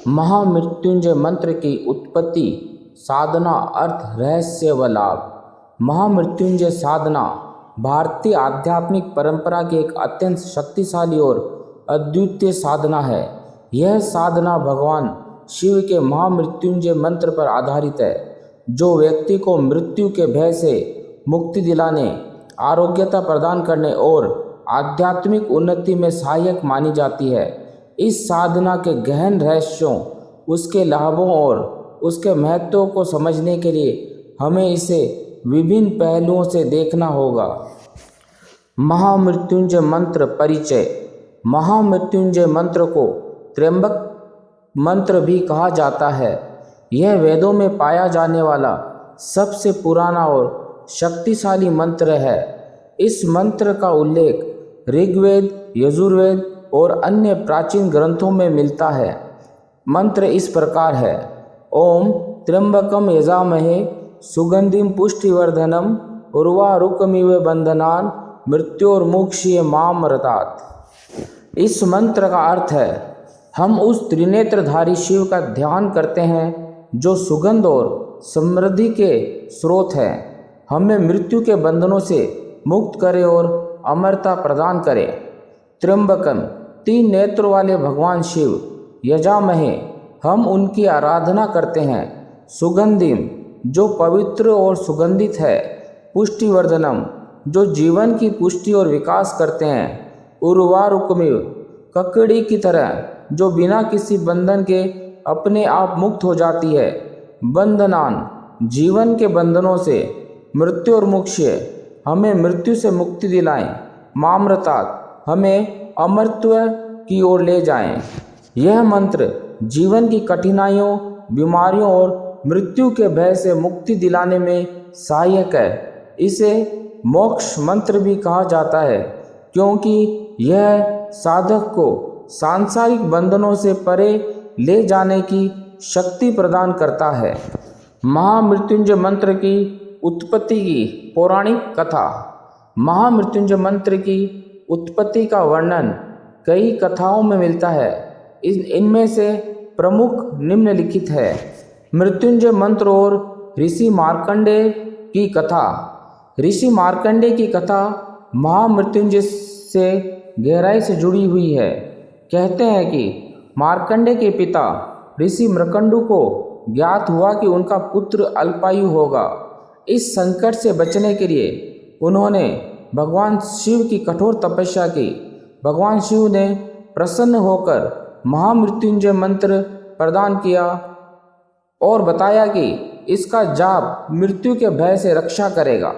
महामृत्युंजय मंत्र की उत्पत्ति, साधना, अर्थ, रहस्य व लाभ। महामृत्युंजय साधना भारतीय आध्यात्मिक परंपरा की एक अत्यंत शक्तिशाली और अद्वितीय साधना है। यह साधना भगवान शिव के महामृत्युंजय मंत्र पर आधारित है, जो व्यक्ति को मृत्यु के भय से मुक्ति दिलाने, आरोग्यता प्रदान करने और आध्यात्मिक उन्नति में सहायक मानी जाती है। इस साधना के गहन रहस्यों, उसके लाभों और उसके महत्व को समझने के लिए हमें इसे विभिन्न पहलुओं से देखना होगा। महामृत्युंजय मंत्र परिचय। महामृत्युंजय मंत्र को त्र्यंबक मंत्र भी कहा जाता है। यह वेदों में पाया जाने वाला सबसे पुराना और शक्तिशाली मंत्र है। इस मंत्र का उल्लेख ऋग्वेद, यजुर्वेद और अन्य प्राचीन ग्रंथों में मिलता है। मंत्र इस प्रकार है: ओम त्र्यंबकम यजामहे सुगंधिम पुष्टिवर्धनम उर्वारुकमिव बंधनान मृत्योर्मुक्षीय मामृतात्। इस मंत्र का अर्थ है, हम उस त्रिनेत्रधारी शिव का ध्यान करते हैं जो सुगंध और समृद्धि के स्रोत हैं। हमें मृत्यु के बंधनों से मुक्त करे और अमरता प्रदान करे। त्र्यंबकम, 3 नेत्रों वाले भगवान शिव। यजामहे, हम उनकी आराधना करते हैं। सुगंधिम, जो पवित्र और सुगंधित है। पुष्टिवर्धनम, जो जीवन की पुष्टि और विकास करते हैं। उर्वारुकमिव, ककड़ी की तरह, जो बिना किसी बंधन के अपने आप मुक्त हो जाती है। बंधनान, जीवन के बंधनों से। मृत्यु और मुक्षय, हमें मृत्यु से मुक्ति दिलाएं। मामृतात्, हमें अमरत्व की ओर ले जाएं। यह मंत्र जीवन की कठिनाइयों, बीमारियों और मृत्यु के भय से मुक्ति दिलाने में सहायक है। इसे मोक्ष मंत्र भी कहा जाता है, क्योंकि यह साधक को सांसारिक बंधनों से परे ले जाने की शक्ति प्रदान करता है। महामृत्युंजय मंत्र की उत्पत्ति की पौराणिक कथा। महामृत्युंजय मंत्र की उत्पत्ति का वर्णन कई कथाओं में मिलता है। इनमें से प्रमुख निम्नलिखित है। मृत्युंजय मंत्र और ऋषि मार्कंडेय की कथा। ऋषि मार्कंडेय की कथा महामृत्युंजय से गहराई से जुड़ी हुई है। कहते हैं कि मार्कंडेय के पिता ऋषि मृकंडु को ज्ञात हुआ कि उनका पुत्र अल्पायु होगा। इस संकट से बचने के लिए उन्होंने भगवान शिव की कठोर तपस्या की। भगवान शिव ने प्रसन्न होकर महामृत्युंजय मंत्र प्रदान किया और बताया कि इसका जाप मृत्यु के भय से रक्षा करेगा।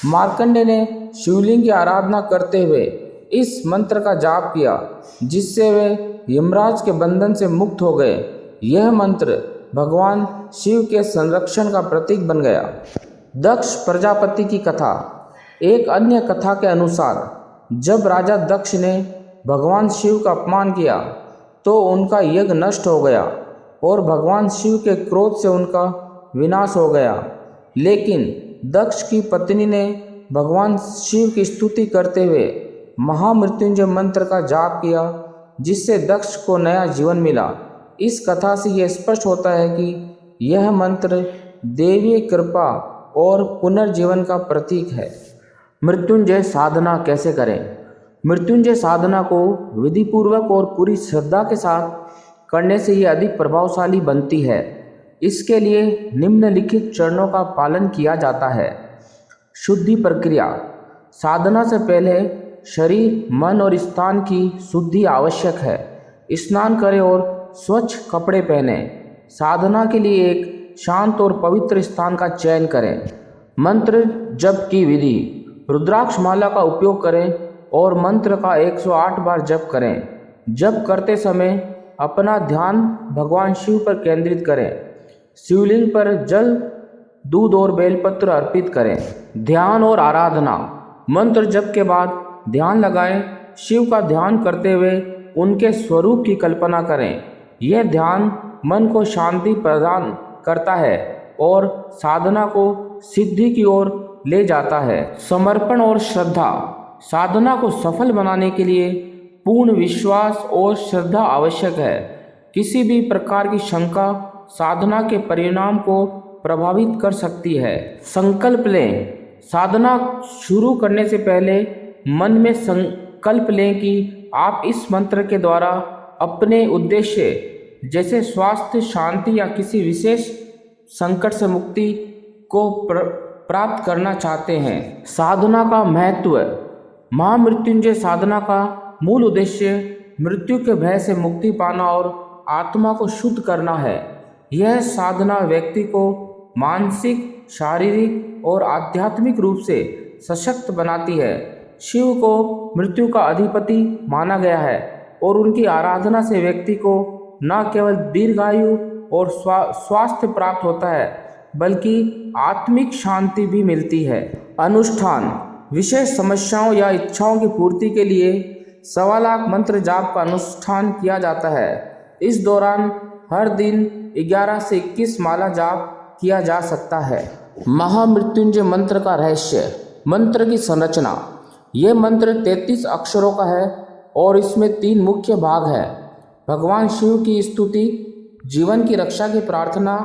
मार्कंडेय ने शिवलिंग की आराधना करते हुए इस मंत्र का जाप किया, जिससे वे यमराज के बंधन से मुक्त हो गए। यह मंत्र भगवान शिव के संरक्षण का प्रतीक बन गया। दक्ष प्रजापति की कथा। एक अन्य कथा के अनुसार जब राजा दक्ष ने भगवान शिव का अपमान किया तो उनका यज्ञ नष्ट हो गया और भगवान शिव के क्रोध से उनका विनाश हो गया। लेकिन दक्ष की पत्नी ने भगवान शिव की स्तुति करते हुए महामृत्युंजय मंत्र का जाप किया, जिससे दक्ष को नया जीवन मिला। इस कथा से यह स्पष्ट होता है कि यह मंत्र देवीय कृपा और पुनर्जीवन का प्रतीक है। मृत्युंजय साधना कैसे करें? मृत्युंजय साधना को विधिपूर्वक और पूरी श्रद्धा के साथ करने से ये अधिक प्रभावशाली बनती है। इसके लिए निम्नलिखित चरणों का पालन किया जाता है। शुद्धि प्रक्रिया। साधना से पहले शरीर, मन और स्थान की शुद्धि आवश्यक है। स्नान करें और स्वच्छ कपड़े पहने। साधना के लिए एक शांत और पवित्र स्थान का चयन करें। मंत्र जप की विधि। रुद्राक्ष माला का उपयोग करें और मंत्र का 108 बार जप करें। जप करते समय अपना ध्यान भगवान शिव पर केंद्रित करें। शिवलिंग पर जल, दूध और बेलपत्र अर्पित करें। ध्यान और आराधना। मंत्र जप के बाद ध्यान लगाएं। शिव का ध्यान करते हुए उनके स्वरूप की कल्पना करें। यह ध्यान मन को शांति प्रदान करता है और साधना को सिद्धि की ओर ले जाता है। समर्पण और श्रद्धा। साधना को सफल बनाने के लिए पूर्ण विश्वास और श्रद्धा आवश्यक है। किसी भी प्रकार की शंका साधना के परिणाम को प्रभावित कर सकती है। संकल्प लें। साधना शुरू करने से पहले मन में संकल्प लें कि आप इस मंत्र के द्वारा अपने उद्देश्य जैसे स्वास्थ्य, शांति या किसी विशेष संकट से मुक्ति को प्राप्त करना चाहते हैं। साधना का महत्व। महामृत्युंजय साधना का मूल उद्देश्य मृत्यु के भय से मुक्ति पाना और आत्मा को शुद्ध करना है। यह साधना व्यक्ति को मानसिक, शारीरिक और आध्यात्मिक रूप से सशक्त बनाती है। शिव को मृत्यु का अधिपति माना गया है और उनकी आराधना से व्यक्ति को न केवल दीर्घायु और स्वास्थ्य प्राप्त होता है बल्कि आत्मिक शांति भी मिलती है। अनुष्ठान। विशेष समस्याओं या इच्छाओं की पूर्ति के लिए 1.25 लाख मंत्र जाप का अनुष्ठान किया जाता है। इस दौरान हर दिन 11 से 21 माला जाप किया जा सकता है। महामृत्युंजय मंत्र का रहस्य। मंत्र की संरचना। ये मंत्र 33 अक्षरों का है और इसमें 3 मुख्य भाग हैं। भगवान शिव की स्तुति, जीवन की रक्षा की प्रार्थना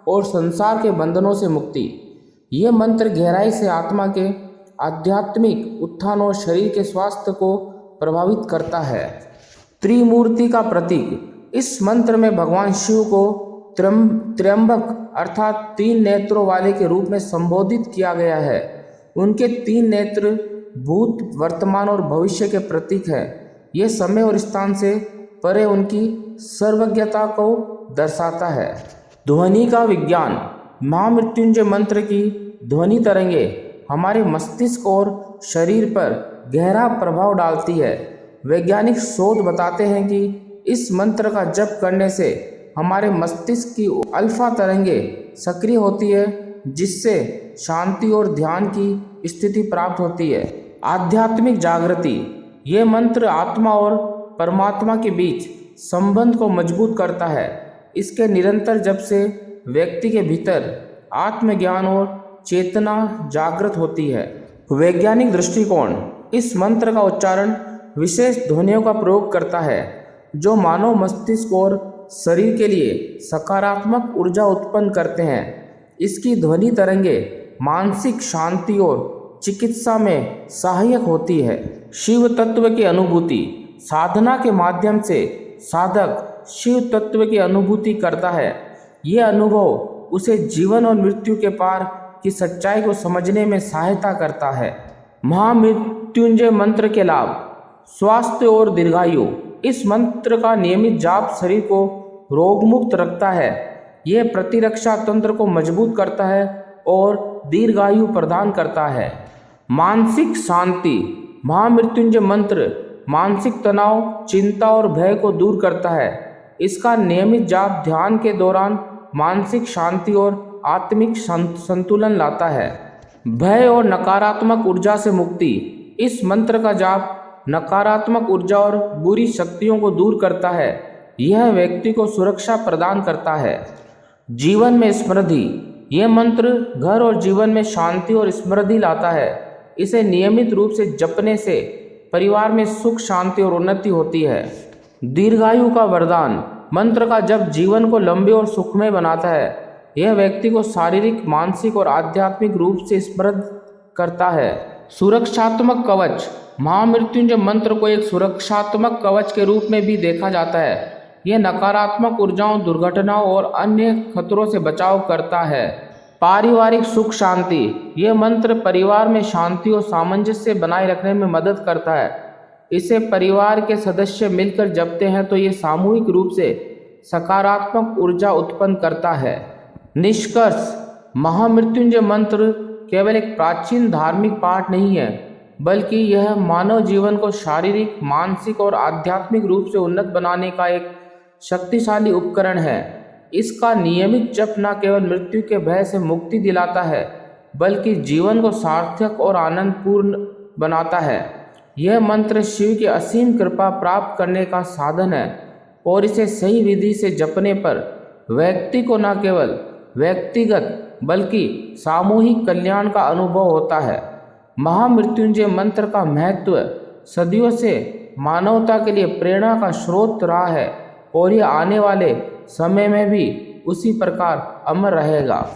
और संसार के बंधनों से मुक्ति। ये मंत्र गहराई से आत्मा के आध्यात्मिक उत्थान और शरीर के स्वास्थ्य को प्रभावित करता है। त्रिमूर्ति का प्रतीक। इस मंत्र में भगवान शिव को त्र्यंबक अर्थात 3 नेत्रों वाले के रूप में संबोधित किया गया है। उनके 3 नेत्र भूत, वर्तमान और भविष्य के प्रतीक हैं। ये समय और स्थान से परे उनकी सर्वज्ञता को दर्शाता है। ध्वनि का विज्ञान। महामृत्युंजय मंत्र की ध्वनि तरंगे हमारे मस्तिष्क और शरीर पर गहरा प्रभाव डालती है। वैज्ञानिक शोध बताते हैं कि इस मंत्र का जप करने से हमारे मस्तिष्क की अल्फा तरंगे सक्रिय होती है, जिससे शांति और ध्यान की स्थिति प्राप्त होती है। आध्यात्मिक जागृति। ये मंत्र आत्मा और परमात्मा के बीच संबंध को मजबूत करता है। इसके निरंतर जप से व्यक्ति के भीतर आत्मज्ञान और चेतना जागृत होती है। वैज्ञानिक दृष्टिकोण। इस मंत्र का उच्चारण विशेष ध्वनियों का प्रयोग करता है जो मानव मस्तिष्क और शरीर के लिए सकारात्मक ऊर्जा उत्पन्न करते हैं। इसकी ध्वनि तरंगे मानसिक शांति और चिकित्सा में सहायक होती है। शिव तत्व की अनुभूति। साधना के माध्यम से साधक शिव तत्व की अनुभूति करता है। यह अनुभव उसे जीवन और मृत्यु के पार की सच्चाई को समझने में सहायता करता है। महामृत्युंजय मंत्र के लाभ। स्वास्थ्य और दीर्घायु। इस मंत्र का नियमित जाप शरीर को रोगमुक्त रखता है। यह प्रतिरक्षा तंत्र को मजबूत करता है और दीर्घायु प्रदान करता है। मानसिक शांति। महामृत्युंजय मंत्र मानसिक तनाव, चिंता और भय को दूर करता है। इसका नियमित जाप ध्यान के दौरान मानसिक शांति और आत्मिक संतुलन लाता है। भय और नकारात्मक ऊर्जा से मुक्ति। इस मंत्र का जाप नकारात्मक ऊर्जा और बुरी शक्तियों को दूर करता है। यह व्यक्ति को सुरक्षा प्रदान करता है। जीवन में समृद्धि। यह मंत्र घर और जीवन में शांति और समृद्धि लाता है। इसे नियमित रूप से जपने से परिवार में सुख, शांति और उन्नति होती है। दीर्घायु का वरदान। मंत्र का जप जीवन को लंबे और सुखमय बनाता है। यह व्यक्ति को शारीरिक, मानसिक और आध्यात्मिक रूप से समृद्ध करता है। सुरक्षात्मक कवच। महामृत्युंजय मंत्र को एक सुरक्षात्मक कवच के रूप में भी देखा जाता है। यह नकारात्मक ऊर्जाओं, दुर्घटनाओं और अन्य खतरों से बचाव करता है। पारिवारिक सुख शांति। यह मंत्र परिवार में शांति और सामंजस्य बनाए रखने में मदद करता है। इसे परिवार के सदस्य मिलकर जपते हैं तो ये सामूहिक रूप से सकारात्मक ऊर्जा उत्पन्न करता है। निष्कर्ष। महामृत्युंजय मंत्र केवल एक प्राचीन धार्मिक पाठ नहीं है, बल्कि यह मानव जीवन को शारीरिक, मानसिक और आध्यात्मिक रूप से उन्नत बनाने का एक शक्तिशाली उपकरण है। इसका नियमित जप न केवल मृत्यु के भय से मुक्ति दिलाता है, बल्कि जीवन को सार्थक और आनंदपूर्ण बनाता है। यह मंत्र शिव की असीम कृपा प्राप्त करने का साधन है और इसे सही विधि से जपने पर व्यक्ति को न केवल व्यक्तिगत बल्कि सामूहिक कल्याण का अनुभव होता है। महामृत्युंजय मंत्र का महत्व सदियों से मानवता के लिए प्रेरणा का स्रोत रहा है। और यह आने वाले समय में भी उसी प्रकार अमर रहेगा।